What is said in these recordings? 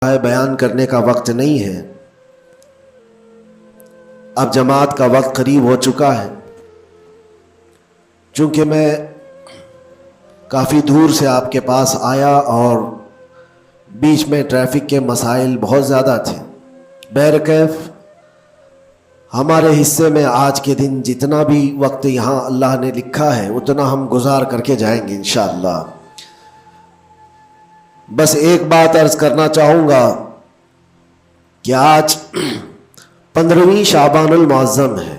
بیان کرنے کا وقت نہیں ہے، اب جماعت کا وقت قریب ہو چکا ہے۔ چونکہ میں کافی دور سے آپ کے پاس آیا اور بیچ میں ٹریفک کے مسائل بہت زیادہ تھے، بہرکیف ہمارے حصے میں آج کے دن جتنا بھی وقت یہاں اللہ نے لکھا ہے اتنا ہم گزار کر کے جائیں گے انشاءاللہ۔ بس ایک بات عرض کرنا چاہوں گا کہ آج 15ویں شعبان المعظم ہے،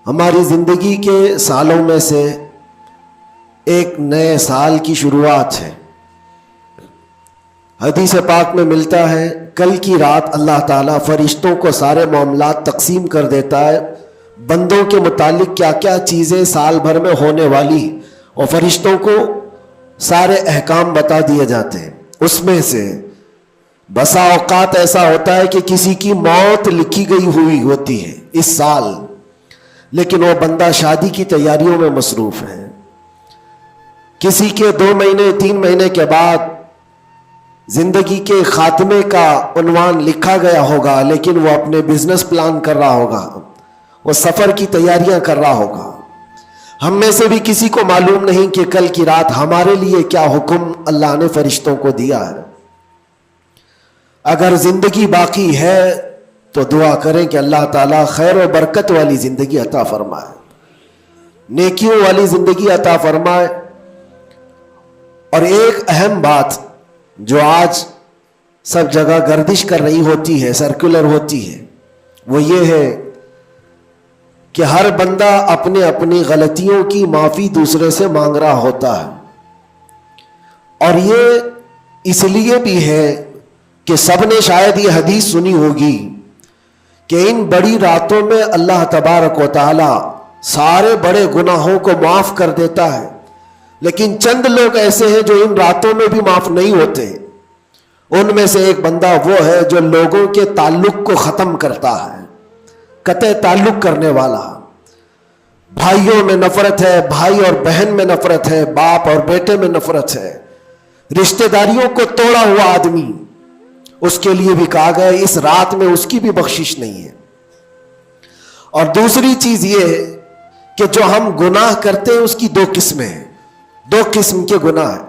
ہماری زندگی کے سالوں میں سے ایک نئے سال کی شروعات ہے۔ حدیث پاک میں ملتا ہے کل کی رات اللہ تعالیٰ فرشتوں کو سارے معاملات تقسیم کر دیتا ہے، بندوں کے متعلق کیا کیا چیزیں سال بھر میں ہونے والی، اور فرشتوں کو سارے احکام بتا دیے جاتے ہیں۔ اس میں سے بسا اوقات ایسا ہوتا ہے کہ کسی کی موت لکھی گئی ہوئی ہوتی ہے اس سال، لیکن وہ بندہ شادی کی تیاریوں میں مصروف ہے۔ کسی کے 2 مہینے 3 مہینے کے بعد زندگی کے خاتمے کا عنوان لکھا گیا ہوگا، لیکن وہ اپنے بزنس پلان کر رہا ہوگا، وہ سفر کی تیاریاں کر رہا ہوگا۔ ہم میں سے بھی کسی کو معلوم نہیں کہ کل کی رات ہمارے لیے کیا حکم اللہ نے فرشتوں کو دیا ہے۔ اگر زندگی باقی ہے تو دعا کریں کہ اللہ تعالیٰ خیر و برکت والی زندگی عطا فرمائے، نیکیوں والی زندگی عطا فرمائے۔ اور ایک اہم بات جو آج سب جگہ گردش کر رہی ہوتی ہے، سرکولر ہوتی ہے، وہ یہ ہے کہ ہر بندہ اپنے اپنی غلطیوں کی معافی دوسرے سے مانگ رہا ہوتا ہے، اور یہ اس لیے بھی ہے کہ سب نے شاید یہ حدیث سنی ہوگی کہ ان بڑی راتوں میں اللہ تبارک و تعالی سارے بڑے گناہوں کو معاف کر دیتا ہے، لیکن چند لوگ ایسے ہیں جو ان راتوں میں بھی معاف نہیں ہوتے۔ ان میں سے ایک بندہ وہ ہے جو لوگوں کے تعلق کو ختم کرتا ہے، قطع تعلق کرنے والا۔ بھائیوں میں نفرت ہے، بھائی اور بہن میں نفرت ہے، باپ اور بیٹے میں نفرت ہے، رشتہ داریوں کو توڑا ہوا آدمی، اس کے لیے بھی کہا گیا اس رات میں اس کی بھی بخشش نہیں ہے۔ اور دوسری چیز یہ ہے کہ جو ہم گناہ کرتے ہیں اس کی 2 قسمیں ہیں، 2 قسم کے گناہ ہیں۔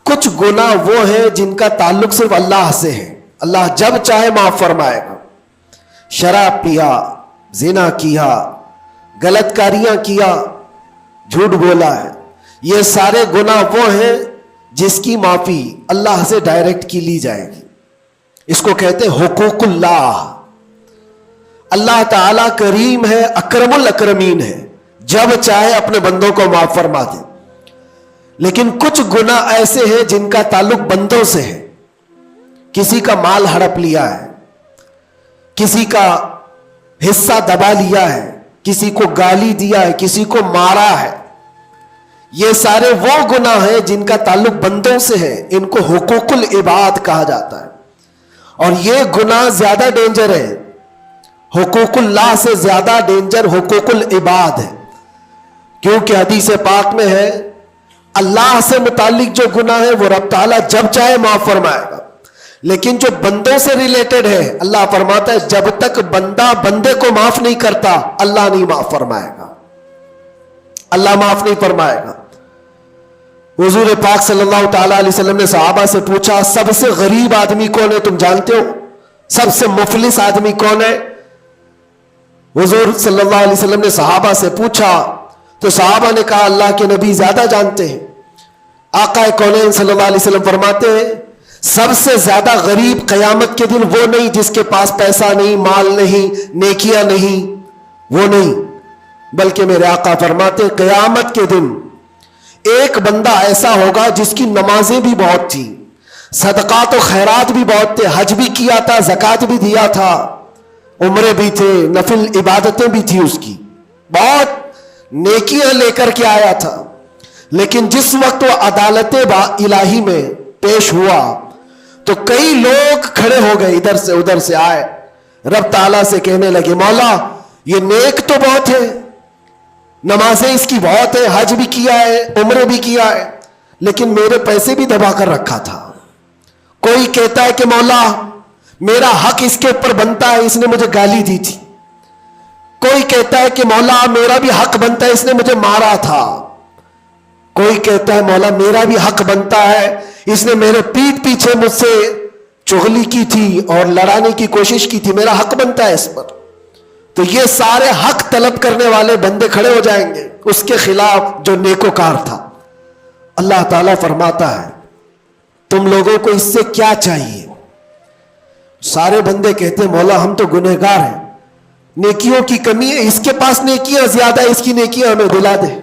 کچھ گناہ وہ ہیں جن کا تعلق صرف اللہ سے ہے، اللہ جب چاہے معاف فرمائے گا۔ شراب پیا، زنا کیا، غلط کاریاں کیا، جھوٹ بولا ہے، یہ سارے گناہ وہ ہیں جس کی معافی اللہ سے ڈائریکٹ کی لی جائے گی۔ اس کو کہتے ہیں حقوق اللہ۔ اللہ تعالیٰ کریم ہے، اکرم الاکرمین ہے، جب چاہے اپنے بندوں کو معاف فرما دے۔ لیکن کچھ گناہ ایسے ہیں جن کا تعلق بندوں سے ہے، کسی کا مال ہڑپ لیا ہے، کسی کا حصہ دبا لیا ہے، کسی کو گالی دیا ہے، کسی کو مارا ہے، یہ سارے وہ گناہ ہیں جن کا تعلق بندوں سے ہے، ان کو حقوق العباد کہا جاتا ہے۔ اور یہ گناہ زیادہ ڈینجر ہے، حقوق اللہ سے زیادہ ڈینجر حقوق العباد ہے، کیونکہ حدیث پاک میں ہے اللہ سے متعلق جو گناہ ہے وہ رب تعالیٰ جب چاہے معاف فرمائے گا، لیکن جو بندوں سے ریلیٹڈ ہے اللہ فرماتا ہے جب تک بندہ بندے کو معاف نہیں کرتا اللہ نہیں معاف فرمائے گا، اللہ معاف نہیں فرمائے گا۔ حضور پاک صلی اللہ تعالیٰ علیہ وسلم نے صحابہ سے پوچھا سب سے غریب آدمی کون ہے، تم جانتے ہو سب سے مفلس آدمی کون ہے؟ حضور صلی اللہ علیہ وسلم نے صحابہ سے پوچھا تو صحابہ نے کہا اللہ کے نبی زیادہ جانتے ہیں۔ آقا کونین صلی اللہ علیہ وسلم فرماتے ہیں سب سے زیادہ غریب قیامت کے دن وہ نہیں جس کے پاس پیسہ نہیں، مال نہیں، نیکیاں نہیں، وہ نہیں، بلکہ میرے آقا فرماتے ہیں قیامت کے دن ایک بندہ ایسا ہوگا جس کی نمازیں بھی بہت تھی، صدقات و خیرات بھی بہت تھے، حج بھی کیا تھا، زکوٰۃ بھی دیا تھا، عمرے بھی تھے، نفل عبادتیں بھی تھی، اس کی بہت نیکیاں لے کر کے آیا تھا، لیکن جس وقت وہ عدالت الہی میں پیش ہوا تو کئی لوگ کھڑے ہو گئے، ادھر سے ادھر سے آئے، رب تعالیٰ سے کہنے لگے مولا یہ نیک تو بہت ہے، نمازیں اس کی بہت ہے، حج بھی کیا ہے، عمرے بھی کیا ہے، لیکن میرے پیسے بھی دبا کر رکھا تھا، کوئی کہتا ہے کہ مولا میرا حق اس کے اوپر بنتا ہے، اس نے مجھے گالی دی تھی۔ کوئی کہتا ہے کہ مولا میرا بھی حق بنتا ہے، اس نے مجھے مارا تھا۔ کوئی کہتا ہے مولا میرا بھی حق بنتا ہے، اس نے میرے پیٹھ پیچھے مجھ سے چغلی کی تھی اور لڑانے کی کوشش کی تھی، میرا حق بنتا ہے اس پر۔ تو یہ سارے حق طلب کرنے والے بندے کھڑے ہو جائیں گے اس کے خلاف جو نیکوکار تھا۔ اللہ تعالیٰ فرماتا ہے تم لوگوں کو اس سے کیا چاہیے؟ سارے بندے کہتے ہیں مولا ہم تو گنہگار ہیں، نیکیوں کی کمی ہے، اس کے پاس نیکیاں زیادہ ہے، اس کی نیکیاں ہمیں دلا دے۔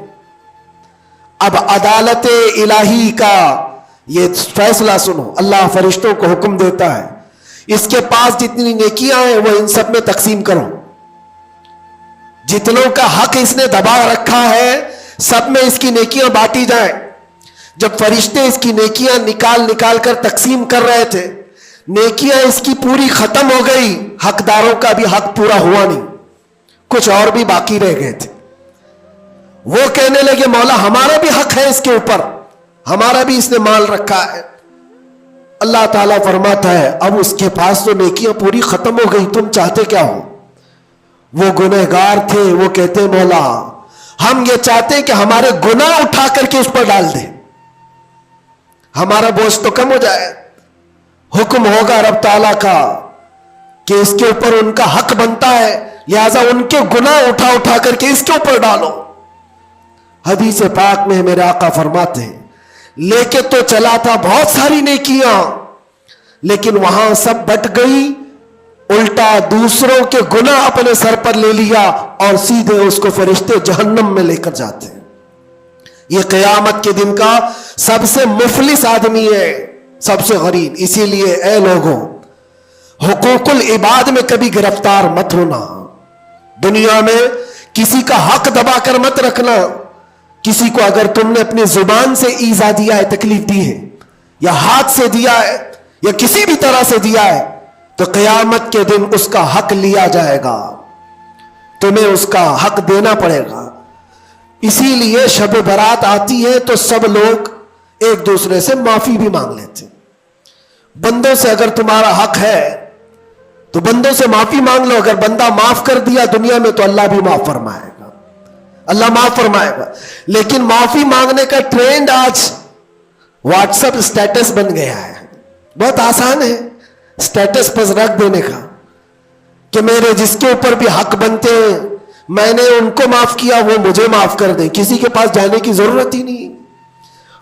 اب عدالت الہی کا یہ فیصلہ سنو، اللہ فرشتوں کو حکم دیتا ہے اس کے پاس جتنی نیکیاں ہیں وہ ان سب میں تقسیم کرو، جتنوں کا حق اس نے دبا رکھا ہے سب میں اس کی نیکیاں بانٹی جائیں۔ جب فرشتے اس کی نیکیاں نکال کر تقسیم کر رہے تھے، نیکیاں اس کی پوری ختم ہو گئی، حقداروں کا بھی حق پورا ہوا نہیں، کچھ اور بھی باقی رہ گئے تھے۔ وہ کہنے لگے مولا ہمارا بھی حق ہے اس کے اوپر، ہمارا بھی اس نے مال رکھا ہے۔ اللہ تعالیٰ فرماتا ہے اب اس کے پاس تو نیکیاں پوری ختم ہو گئی، تم چاہتے کیا ہو؟ وہ گنہگار تھے، وہ کہتے مولا ہم یہ چاہتے ہیں کہ ہمارے گناہ اٹھا کر کے اس پر ڈال دیں، ہمارا بوجھ تو کم ہو جائے۔ حکم ہوگا رب تعالیٰ کا کہ اس کے اوپر ان کا حق بنتا ہے، لہذا ان کے گناہ اٹھا کر کے اس کے اوپر ڈالو۔ حدیث پاک میں میرے آقا فرماتے ہیں لے کے تو چلا تھا بہت ساری نیکیاں، لیکن وہاں سب بٹ گئی، الٹا دوسروں کے گناہ اپنے سر پر لے لیا اور سیدھے اس کو فرشتے جہنم میں لے کر جاتے ہیں۔ یہ قیامت کے دن کا سب سے مفلس آدمی ہے، سب سے غریب۔ اسی لیے اے لوگوں حقوق العباد میں کبھی گرفتار مت ہونا، دنیا میں کسی کا حق دبا کر مت رکھنا۔ کسی کو اگر تم نے اپنی زبان سے ایذا دیا ہے، تکلیف دی ہے، یا ہاتھ سے دیا ہے یا کسی بھی طرح سے دیا ہے، تو قیامت کے دن اس کا حق لیا جائے گا، تمہیں اس کا حق دینا پڑے گا۔ اسی لیے شب برات آتی ہے تو سب لوگ ایک دوسرے سے معافی بھی مانگ لیتے ہیں۔ بندوں سے اگر تمہارا حق ہے تو بندوں سے معافی مانگ لو، اگر بندہ معاف کر دیا دنیا میں تو اللہ بھی معاف فرمائے گا، اللہ معاف فرمائے گا۔ لیکن معافی مانگنے کا ٹرینڈ آج واٹس ایپ اسٹیٹس بن گیا ہے، بہت آسان ہے اسٹیٹس پر رکھ دینے کا کہ میرے جس کے اوپر بھی حق بنتے ہیں میں نے ان کو معاف کیا، وہ مجھے معاف کر دیں، کسی کے پاس جانے کی ضرورت ہی نہیں،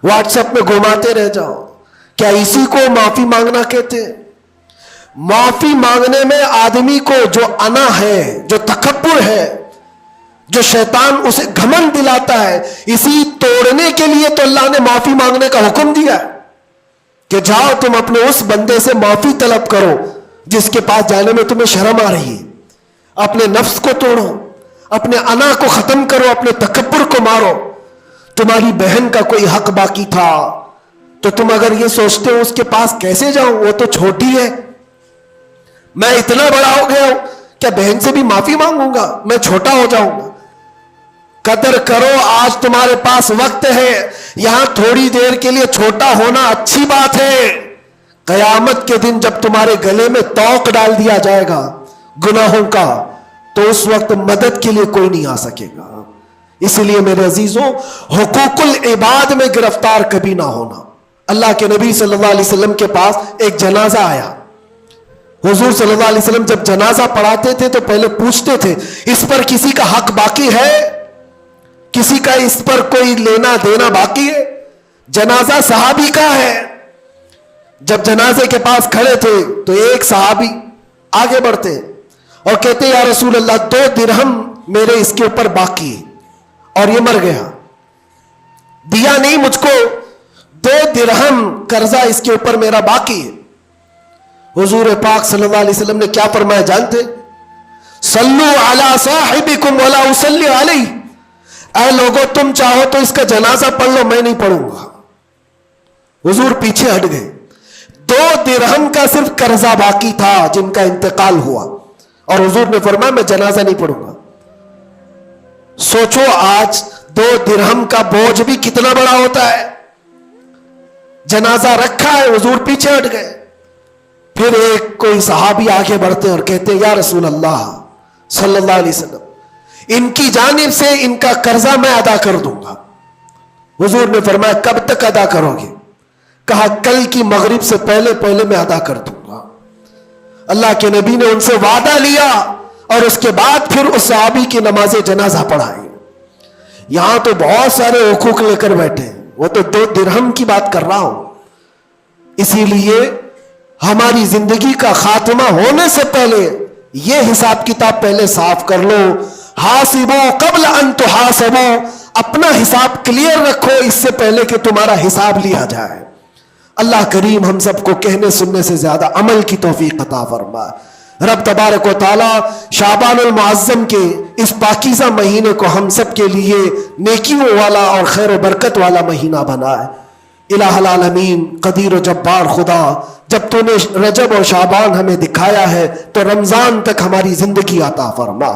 واٹس ایپ میں گھماتے رہ جاؤ۔ کیا اسی کو معافی مانگنا کہتے ہیں؟ معافی مانگنے میں آدمی کو جو انا ہے، جو تکبر ہے، جو شیطان اسے گھمنڈ دلاتا ہے، اسی توڑنے کے لیے تو اللہ نے معافی مانگنے کا حکم دیا ہے کہ جاؤ تم اپنے اس بندے سے معافی طلب کرو جس کے پاس جانے میں تمہیں شرم آ رہی ہے۔ اپنے نفس کو توڑو، اپنے انا کو ختم کرو، اپنے تکبر کو مارو۔ تمہاری بہن کا کوئی حق باقی تھا تو تم اگر یہ سوچتے ہو اس کے پاس کیسے جاؤں، وہ تو چھوٹی ہے، میں اتنا بڑا ہو گیا ہوں، کیا بہن سے بھی معافی مانگوں گا؟ میں چھوٹا ہو جاؤں گا؟ قدر کرو، آج تمہارے پاس وقت ہے، یہاں تھوڑی دیر کے لیے چھوٹا ہونا اچھی بات ہے۔ قیامت کے دن جب تمہارے گلے میں توق ڈال دیا جائے گا گناہوں کا تو اس وقت مدد کے لیے کوئی نہیں آ سکے گا۔ اس لیے میرے عزیزوں حقوق العباد میں گرفتار کبھی نہ ہونا۔ اللہ کے نبی صلی اللہ علیہ وسلم کے پاس ایک جنازہ آیا، حضور صلی اللہ علیہ وسلم جب جنازہ پڑھاتے تھے تو پہلے پوچھتے تھے اس پر کسی کا حق باقی ہے، کسی کا اس پر کوئی لینا دینا باقی ہے؟ جنازہ صحابی کا ہے۔ جب جنازے کے پاس کھڑے تھے تو ایک صحابی آگے بڑھتے اور کہتے یا رسول اللہ 2 درہم میرے اس کے اوپر باقی ہے اور یہ مر گیا، دیا نہیں مجھ کو، 2 درہم قرضہ اس کے اوپر میرا باقی ہے۔ حضور پاک صلی اللہ علیہ وسلم نے کیا فرمایا جانتے؟ صلو علی صاحبکم ولا اصلی علیہ، اے لوگو تم چاہو تو اس کا جنازہ پڑھ لو، میں نہیں پڑھوں گا۔ حضور پیچھے ہٹ گئے، 2 درہم کا صرف قرضہ باقی تھا جن کا انتقال ہوا، اور حضور نے فرمایا میں جنازہ نہیں پڑھوں گا۔ سوچو آج 2 درہم کا بوجھ بھی کتنا بڑا ہوتا ہے۔ جنازہ رکھا ہے، حضور پیچھے ہٹ گئے، پھر ایک کوئی صحابی آگے بڑھتے اور کہتے ہیں یا رسول اللہ صلی اللہ علیہ وسلم, ان کی جانب سے ان کا قرضہ میں ادا کر دوں گا. حضور نے فرمایا کب تک ادا کرو گے؟ کہا کل کی مغرب سے پہلے میں ادا کر دوں گا. اللہ کے نبی نے ان سے وعدہ لیا اور اس کے بعد پھر اس صحابی کی نماز جنازہ پڑھائی. یہاں تو بہت سارے حقوق لے کر بیٹھے ہیں, وہ تو 2 درہم کی بات کر رہا ہوں. اسی لیے ہماری زندگی کا خاتمہ ہونے سے پہلے یہ حساب کتاب پہلے صاف کر لو. حاسبو قبل ان تحاسبو, اپنا حساب کلیئر رکھو اس سے پہلے کہ تمہارا حساب لیا جائے. اللہ کریم ہم سب کو کہنے سننے سے زیادہ عمل کی توفیق عطا فرمائے. رب تبارک و تعالی شعبان المعظم کے اس پاکیزہ مہینے کو ہم سب کے لیے نیکیوں والا اور خیر و برکت والا مہینہ بنائے. الہ العالمین قدیر و جبار خدا, جب تو نے رجب اور شعبان ہمیں دکھایا ہے تو رمضان تک ہماری زندگی عطا فرما.